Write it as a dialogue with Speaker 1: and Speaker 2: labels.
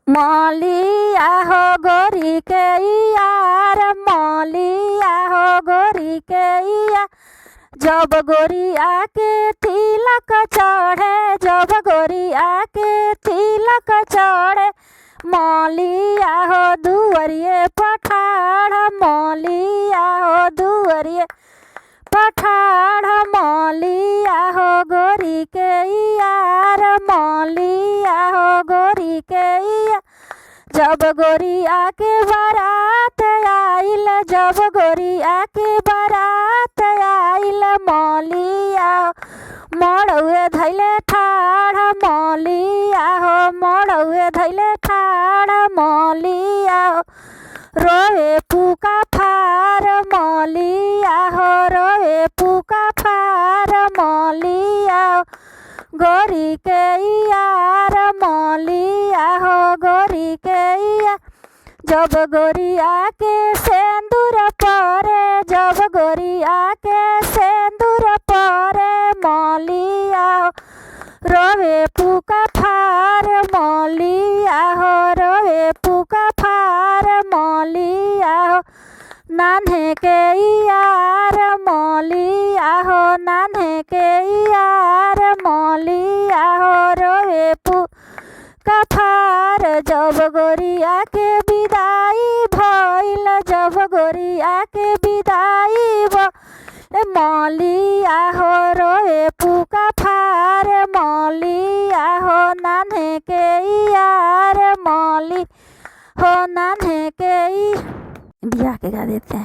Speaker 1: मौलिया हो गोरी के यार मौलिया हो गोरी के यार जब गोरिया के तिलक चढ़े जब गोरिया के तिलक चढ़े मौलिया हो दुअरिए पठार मौलिया हो दुअरिए पठार मौलिया हो गोरी के यार मौलिया हो गोरी के यार जब गोरिया के बारात आइल जब गोरिया के बारात आइल मौलिया मड़ुए धैले ठाड़ मौलिया हो मड़ुए धैले ठाड़ मौलिया हो रोए पुका फार मौलिया हो रोए पुका फार मौलिया गोरी के यार मौलिया हो गोरी के यार जब गोरिया के सेंदूर परे जब गोरिया के सेंदूर परे मौलिया रोवे पुका फार मौलिया हो रोवे पुका फार मौलिया हो नान्हे के यार मौलिया हो नान्हे के यार मौलिया हो रोवे पुका फार जब गोरिया के विदाई भइल जब गोरिया के विदाई भइल मौलिया हो रोवे पुका फार मौलिया हो नान्हे के यार मौली हो नान्हे के बियाह के गा देते हैं।